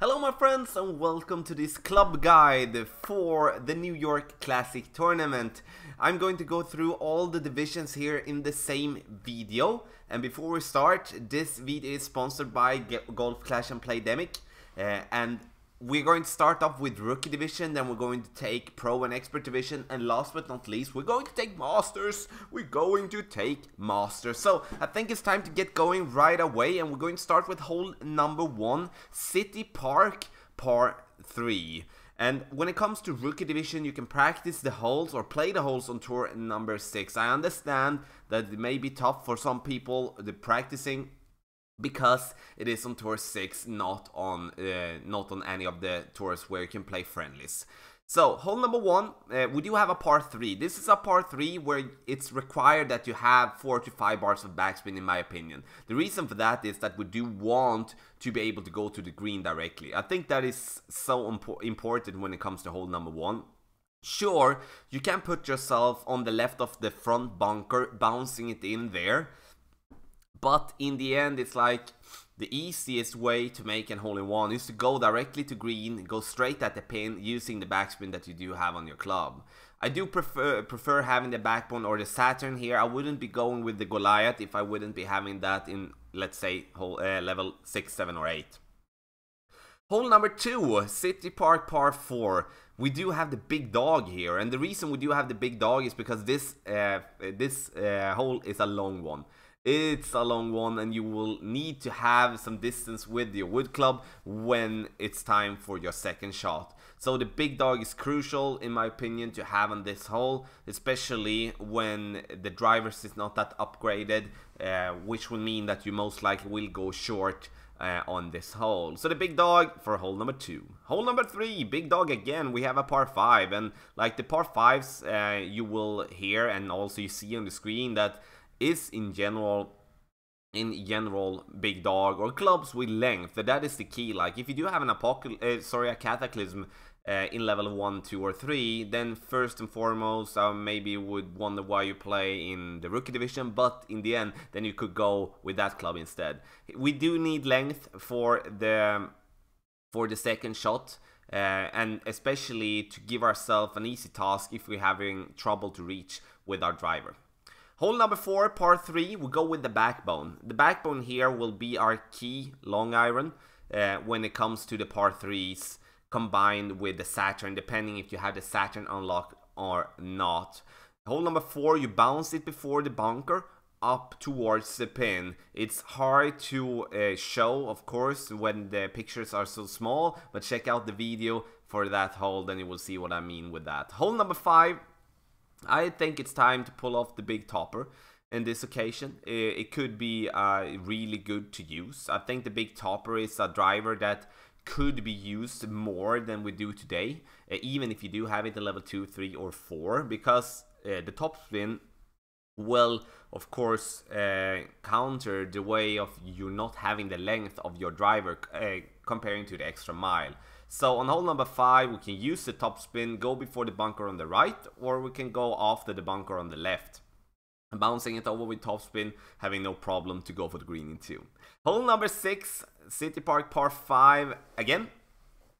Hello my friends and welcome to this club guide for the New York Classic Tournament. I'm going to go through all the divisions here in the same video, and before we start, this video is sponsored by Golf Clash and Playdemic, and we're going to start off with Rookie Division, then we're going to take Pro and Expert Division, and last but not least, we're going to take Masters. So, I think it's time to get going right away, and we're going to start with hole number 1, City Park, par 3. And when it comes to Rookie Division, you can practice the holes or play the holes on tour number 6. I understand that it may be tough for some people, the practicing, because it is on tour 6, not on any of the tours where you can play friendlies. So, hole number 1, we do have a par 3. This is a par 3 where it's required that you have 4 to 5 bars of backspin, in my opinion. The reason for that is that we do want to be able to go to the green directly. I think that is so important when it comes to hole number 1. Sure, you can put yourself on the left of the front bunker, bouncing it in there. But in the end, it's like the easiest way to make an hole-in-one is to go directly to green, go straight at the pin using the backspin that you do have on your club. I do prefer having the backbone or the Saturn here. I wouldn't be going with the Goliath if I wouldn't be having that in, let's say, level 6, 7 or 8. Hole number 2, City Park par 4. We do have the big dog here, and the reason we do have the big dog is because this hole is a long one. It's a long one, and you will need to have some distance with your wood club when it's time for your second shot. So the big dog is crucial, in my opinion, to have on this hole, especially when the drivers is not that upgraded, which will mean that you most likely will go short on this hole. So the big dog for hole number 2. Hole number 3, big dog again. We have a par 5, and like the par 5s, you will hear and also you see on the screen that is in general big dog or clubs with length. That is the key. Like if you do have an a cataclysm in level 1, 2 or 3, then first and foremost I maybe would wonder why you play in the Rookie Division, but in the end then you could go with that club instead. We do need length for the second shot, and especially to give ourselves an easy task if we're having trouble to reach with our driver. Hole number 4, par 3, we go with the backbone. The backbone here will be our key long iron when it comes to the par 3s, combined with the Saturn, depending if you have the Saturn unlocked or not. Hole number 4, you bounce it before the bunker up towards the pin. It's hard to show, of course, when the pictures are so small, but check out the video for that hole, then you will see what I mean with that. Hole number 5, I think it's time to pull off the big topper in this occasion. It could be really good to use. I think the big topper is a driver that could be used more than we do today, even if you do have it at level 2, 3 or 4, because the topspin will of course counter the way of you not having the length of your driver comparing to the extra mile. So on hole number 5, we can use the topspin, go before the bunker on the right, or we can go after the bunker on the left. Bouncing it over with topspin, having no problem to go for the green in 2. Hole number 6, City Park par 5 again.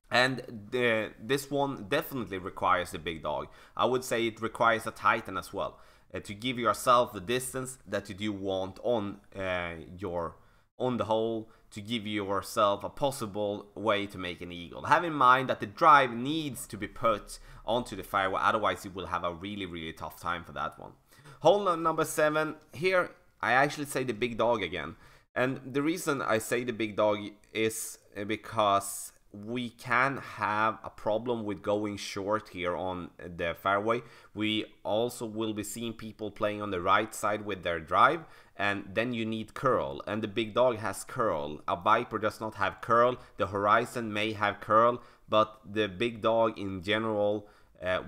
And this one definitely requires the big dog. I would say it requires a Titan as well, to give yourself the distance that you do want on the hole, to give yourself a possible way to make an eagle. Have in mind that the drive needs to be put onto the fairway, otherwise you will have a really tough time for that one. Hole number 7, here I actually say the big dog again. And the reason I say the big dog is because we can have a problem with going short here on the fairway. We also will be seeing people playing on the right side with their drive, and then you need curl, and the big dog has curl. A Viper does not have curl. The Horizon may have curl, but the big dog in general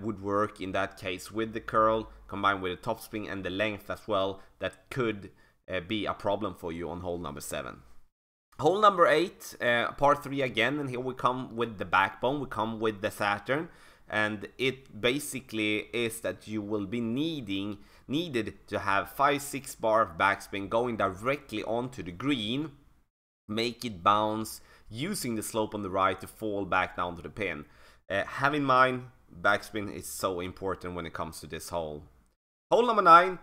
would work in that case with the curl combined with the topspin and the length as well. That could be a problem for you on hole number 7. Hole number 8, par 3 again, and here we come with the backbone, we come with the Saturn, and it basically is that you will be needed to have 5-6 bar of backspin going directly onto the green, make it bounce, using the slope on the right to fall back down to the pin. Have in mind, backspin is so important when it comes to this hole. Hole number 9,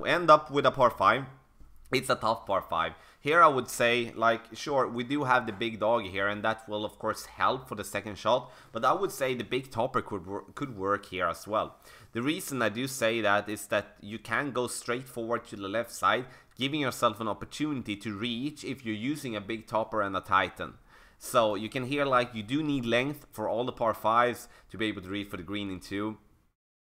we end up with a par 5. It's a tough par 5. Here I would say, like, sure, we do have the big dog here, and that will of course help for the second shot, but I would say the big topper could work here as well. The reason I do say that is that you can go straight forward to the left side, giving yourself an opportunity to reach if you're using a big topper and a tighten. So you can hear, like, you do need length for all the par 5s to be able to reach for the green in 2,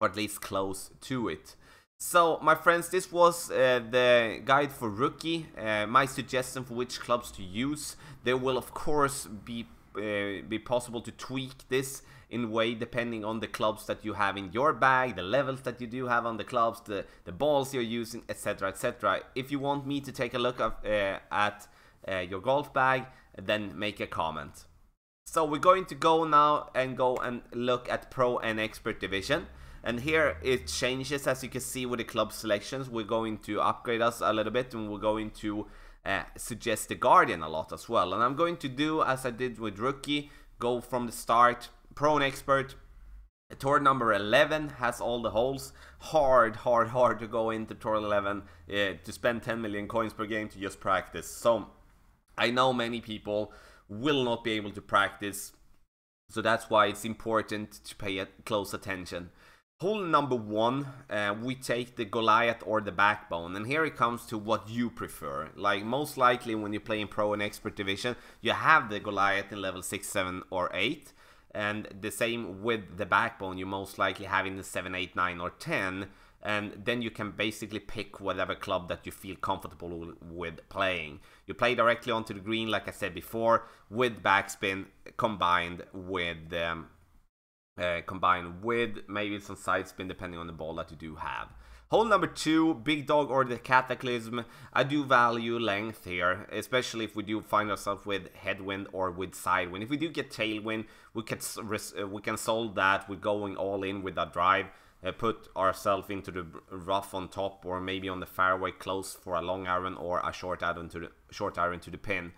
or at least close to it. So, my friends, this was the guide for rookie, my suggestion for which clubs to use. There will, of course, be possible to tweak this in a way depending on the clubs that you have in your bag, the levels that you do have on the clubs, the balls you're using, etc, etc. If you want me to take a look at your golf bag, then make a comment. So, we're going to go now and look at Pro and Expert Division. And here it changes, as you can see, with the club selections. We're going to upgrade us a little bit, and we're going to suggest the Guardian a lot as well. And I'm going to do as I did with rookie, go from the start. Pro and Expert, tour number 11 has all the holes. Hard to go into tour 11 to spend 10 million coins per game to just practice. So I know many people will not be able to practice, so that's why it's important to pay close attention. Hole number 1, we take the Goliath or the Backbone, and here it comes to what you prefer. Like, most likely when you play in Pro and Expert Division, you have the Goliath in level 6, 7 or 8, and the same with the Backbone, you most likely have in the 7, 8, 9 or 10, and then you can basically pick whatever club that you feel comfortable with playing. You play directly onto the green, like I said before, with backspin combined with maybe some side spin depending on the ball that you do have. Hole number 2, Big Dog or the Cataclysm. I do value length here, especially if we do find ourselves with headwind or with sidewind. If we do get tailwind, we can solve that with going all in with our drive, put ourselves into the rough on top, or maybe on the fairway close for a long iron or a short iron to the pin.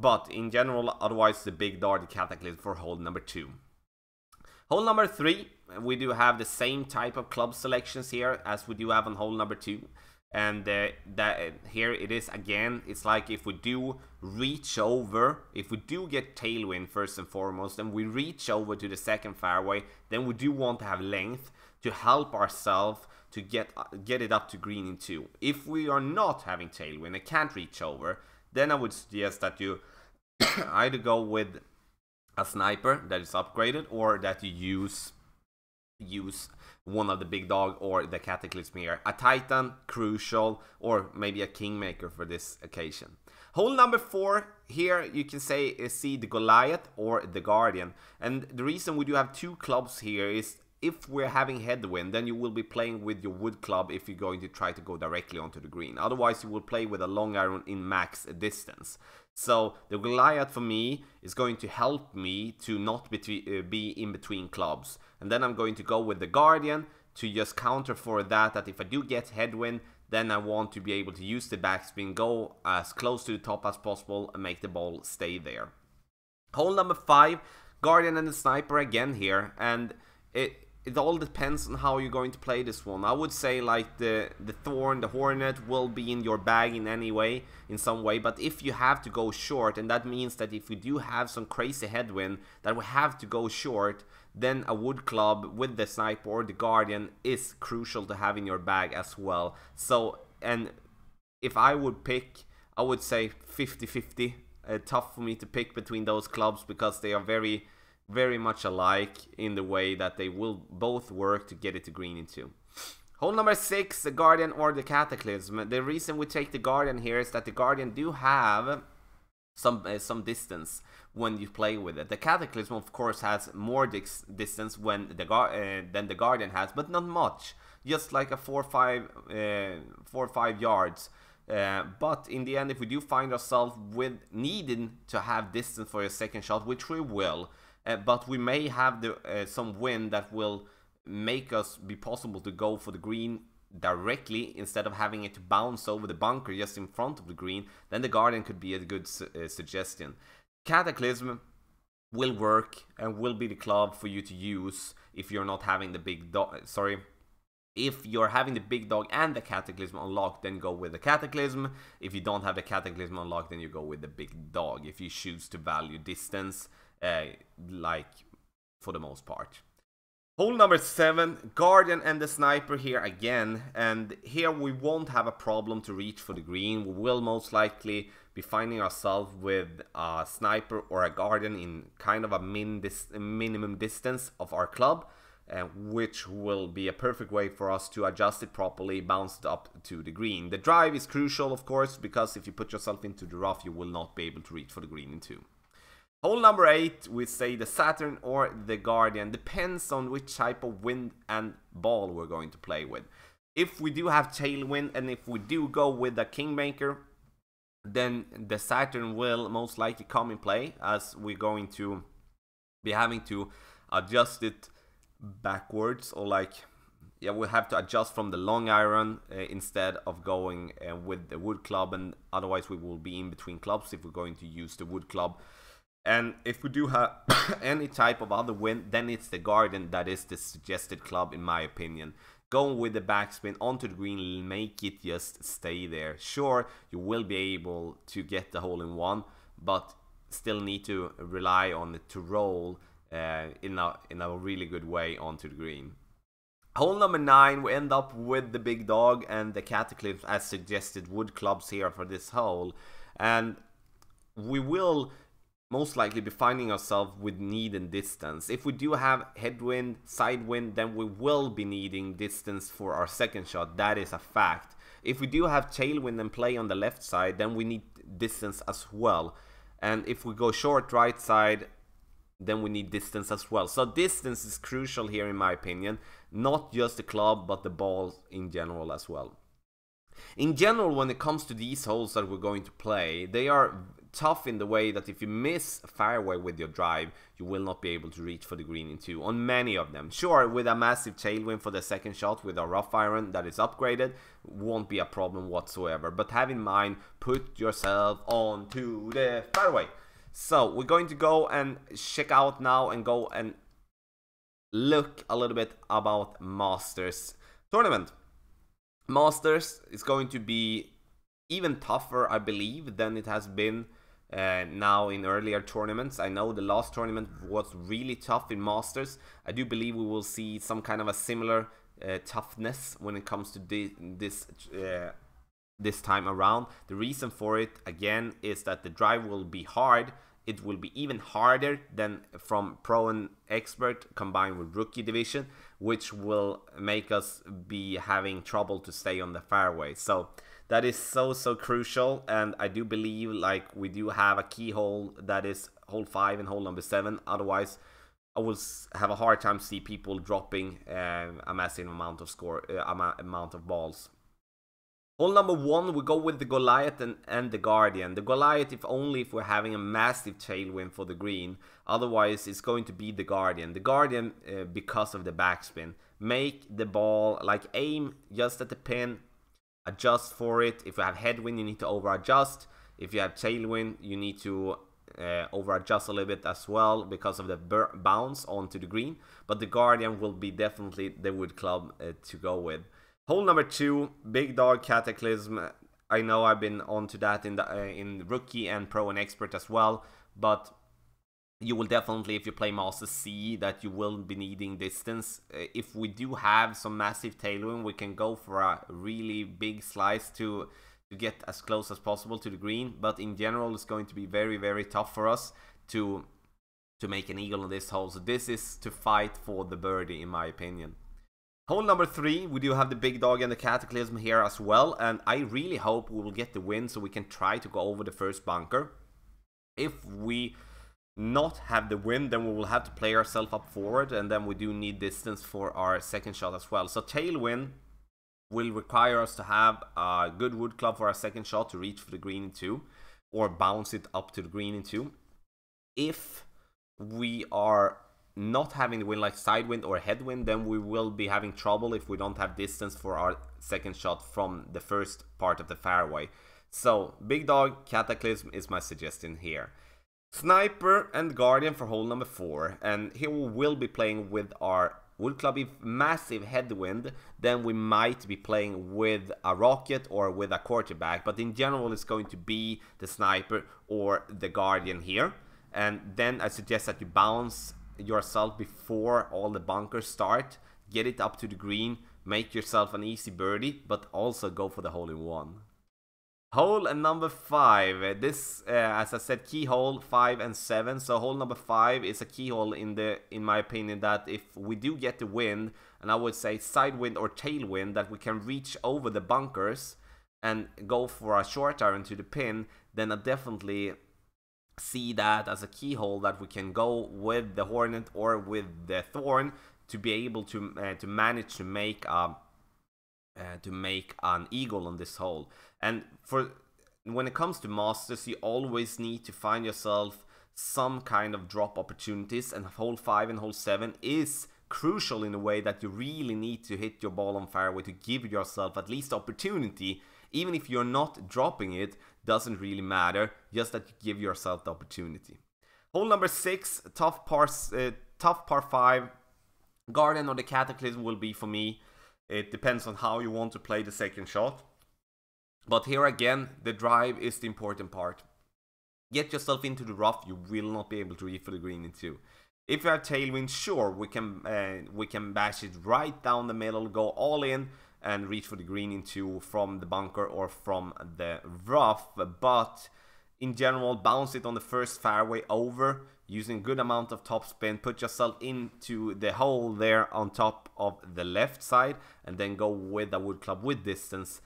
But in general, otherwise the Big Dog, the Cataclysm for hole number 2. Hole number 3, we do have the same type of club selections here as we do have on hole number 2. And here it is again, it's like if we do reach over, if we do get tailwind first and foremost, then we reach over to the second fairway, then we do want to have length to help ourselves to get it up to green in 2. If we are not having tailwind and can't reach over, then I would suggest that you either go with a sniper that is upgraded, or that you use one of the Big Dog or the Cataclysm here. A Titan, crucial, or maybe a Kingmaker for this occasion. Hole number 4, here you can see the Goliath or the Guardian. And the reason we do have 2 clubs here is if we're having headwind, then you will be playing with your wood club if you're going to try to go directly onto the green. Otherwise, you will play with a long iron in max distance. So the Goliath for me is going to help me to not be in between clubs. And then I'm going to go with the Guardian to just counter for that if I do get headwind, then I want to be able to use the backspin, go as close to the top as possible and make the ball stay there. Hole number 5, Guardian and the Sniper again here, and it all depends on how you're going to play this one. I would say like the Thorn, the Hornet will be in your bag in some way, but if you have to go short, and that means that if we do have some crazy headwind that we have to go short, then a wood club with the Sniper or the Guardian is crucial to have in your bag as well. So, and if I would pick, I would say 50-50. Tough for me to pick between those clubs because they are very much alike in the way that they will both work to get it to green in 2. Hole number 6, the Guardian or the Cataclysm. The reason we take the Guardian here is that the Guardian do have some distance when you play with it. The Cataclysm of course has more distance than the Guardian has, but not much, just like a 4 or 5 yards. But in the end, if we do find ourselves with needing to have distance for a second shot, which we will, but we may have some wind that will make us be possible to go for the green directly instead of having it to bounce over the bunker just in front of the green, then the Guardian could be a good suggestion. Cataclysm will work and will be the club for you to use if you're not having the big dog. Sorry, if you're having the big dog and the Cataclysm unlocked, then go with the Cataclysm. If you don't have the Cataclysm unlocked, then you go with the big dog. If you choose to value distance, like for the most part. Hole number 7, Guardian and the Sniper here again, and here we won't have a problem to reach for the green. We will most likely be finding ourselves with a Sniper or a Guardian in kind of a minimum distance of our club, which will be a perfect way for us to adjust it properly, bounce it up to the green. The drive is crucial, of course, because if you put yourself into the rough, you will not be able to reach for the green in 2. Hole number 8, we say the Saturn or the Guardian. Depends on which type of wind and ball we're going to play with. If we do have tailwind and if we do go with the Kingmaker, then the Saturn will most likely come in play, as we're going to be having to adjust it backwards, or like, yeah, we'll have to adjust from the long iron instead of going with the wood club, and otherwise we will be in between clubs if we're going to use the wood club. And if we do have any type of other wind, then it's the Guardian that is the suggested club, in my opinion. Going with the backspin onto the green, make it just stay there. Sure, you will be able to get the hole in one, but still need to rely on it to roll in a really good way onto the green. Hole number 9, we end up with the big dog and the Cataclysm as suggested wood clubs here for this hole. And we will most likely be finding ourselves with need and distance. If we do have headwind, sidewind, then we will be needing distance for our second shot. That is a fact. If we do have tailwind and play on the left side, then we need distance as well. And if we go short right side, then we need distance as well. So distance is crucial here, in my opinion. Not just the club, but the ball in general as well. In general, when it comes to these holes that we're going to play, they are tough in the way that if you miss a fairway with your drive, you will not be able to reach for the green in 2 on many of them. Sure, with a massive tailwind for the second shot with a rough iron that is upgraded, won't be a problem whatsoever. But have in mind, put yourself onto the fairway. So we're going to go and check out now and go and look a little bit about Masters tournament. Masters is going to be even tougher, I believe, than it has been now in earlier tournaments. I know the last tournament was really tough in Masters. I do believe we will see some kind of a similar toughness when it comes to this time around. The reason for it, again, is that the drive will be hard. It will be even harder than from Pro and Expert combined with Rookie Division, which will make us be having trouble to stay on the fairway. So that is so crucial, and I do believe like we do have a key hole that is hole 5 and hole number 7. Otherwise, I will have a hard time see people dropping a massive amount of amount of balls. Hole number 1, we go with the Goliath and the Guardian. The Goliath, if only if we're having a massive tailwind for the green. Otherwise, it's going to be the Guardian. The Guardian, because of the backspin. Make the ball, like aim just at the pin, adjust for it. If you have headwind, you need to over adjust. If you have tailwind, you need to over adjust a little bit as well because of the bounce onto the green. But the Guardian will be definitely the wood club to go with. Hole number 2, Big Dog Cataclysm. I know I've been onto that in Rookie and Pro and Expert as well, but you will definitely, if you play Master, see that you will be needing distance. If we do have some massive tailwind, we can go for a really big slice to get as close as possible to the green, but in general it's going to be very tough for us to make an eagle on this hole. So this is to fight for the birdie, in my opinion. Hole number 3, we do have the Big Dog and the Cataclysm here as well, and I really hope we will get the win so we can try to go over the first bunker. If we not have the win, then we will have to play ourselves up forward, and then we do need distance for our second shot as well. So tailwind will require us to have a good wood club for our second shot to reach for the green in 2, or bounce it up to the green in 2. If we are not having the wind like sidewind or headwind, then we will be having trouble if we don't have distance for our second shot from the first part of the fairway. So Big Dog Cataclysm is my suggestion here. Sniper and Guardian for hole number 4, and here we will be playing with our Wood Club. If massive headwind, then we might be playing with a rocket or with a quarterback, but in general it's going to be the Sniper or the Guardian here. And then I suggest that you bounce yourself before all the bunkers start, get it up to the green, make yourself an easy birdie, but also go for the hole-in-one. Hole number 5. This, as I said, key hole 5 and 7. So hole number 5 is a key hole in my opinion, that if we do get the wind, and I would say side wind or tailwind, that we can reach over the bunkers and go for a short iron to the pin, then I definitely see that as a key hole that we can go with the Hornet or with the Thorn to be able to manage to make an eagle on this hole. And when it comes to Masters, you always need to find yourself some kind of drop opportunities, and hole 5 and hole 7 is crucial in a way that you really need to hit your ball on fairway to give yourself at least opportunity. Even if you're not dropping it, doesn't really matter, just that you give yourself the opportunity. Hole number 6, tough par 5. Guardian or the Cataclysm will be for me. It depends on how you want to play the second shot. But here again, the drive is the important part. Get yourself into the rough, you will not be able to reach for the green in 2. If you have tailwind, sure, we can bash it right down the middle, go all in, and reach for the green in 2 from the bunker or from the rough. But in general, bounce it on the first fairway over, using a good amount of topspin, put yourself into the hole there on top of the left side, and then go with a Wood Club with distance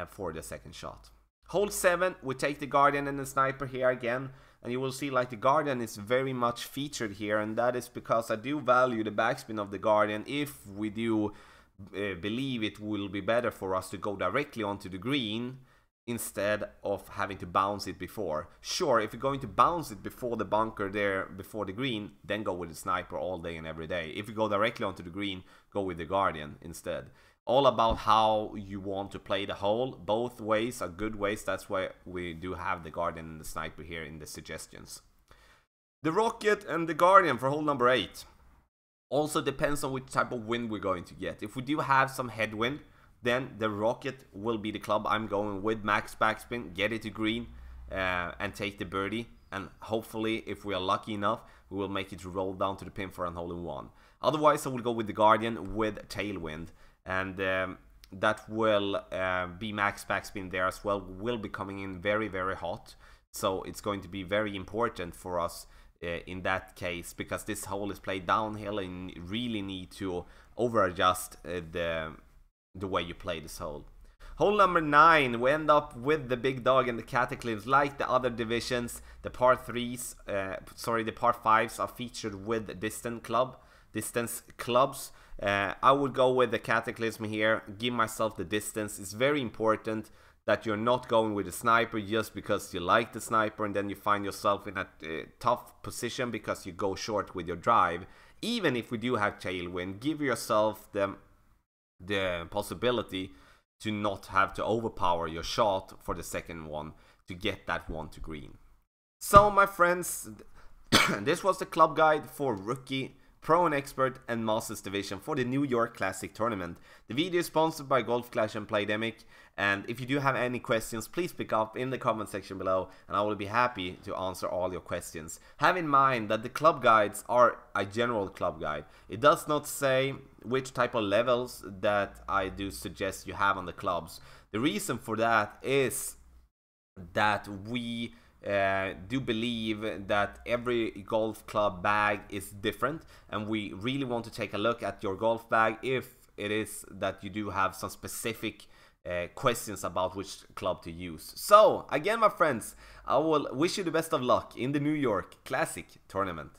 for the second shot. Hole 7, we take the Guardian and the Sniper here again, and you will see like the Guardian is very much featured here, and that is because I do value the backspin of the Guardian if we do believe it will be better for us to go directly onto the green instead of having to bounce it before. Sure, if you're going to bounce it before the bunker there, before the green, then go with the Sniper all day and every day. If you go directly onto the green, go with the Guardian instead. All about how you want to play the hole. Both ways are good ways. That's why we do have the Guardian and the Sniper here in the suggestions. The Rocket and the Guardian for hole number 8. Also depends on which type of wind we're going to get. If we do have some headwind, then the Rocket will be the club I'm going with. Max backspin, get it to green, and take the birdie. And hopefully, if we are lucky enough, we will make it roll down to the pin for a hole-in-one. Otherwise, I will go with the Guardian with tailwind. And that will be max backspin there as well. Will be coming in very, very hot. So it's going to be very important for us in that case, because this hole is played downhill and you really need to over adjust the way you play this hole. Hole number 9, we end up with the big dog and the Cataclysms. Like the other divisions, the par 3s, the par 5s are featured with distance clubs. I would go with the Cataclysm here, give myself the distance. It's very important that you're not going with a Sniper just because you like the Sniper and then you find yourself in a tough position because you go short with your drive. Even if we do have tailwind, give yourself the possibility to not have to overpower your shot for the second one to get that one to green. So my friends, this was the club guide for Rookie, Pro and Expert and Masters Division for the New York Classic Tournament. The video is sponsored by Golf Clash and Playdemic, and if you do have any questions, please pick up in the comment section below and I will be happy to answer all your questions. Have in mind that the club guides are a general club guide. It does not say which type of levels that I do suggest you have on the clubs. The reason for that is that we do believe that every golf club bag is different, and we really want to take a look at your golf bag if it is that you do have some specific questions about which club to use. So again, my friends, I will wish you the best of luck in the New York Classic Tournament.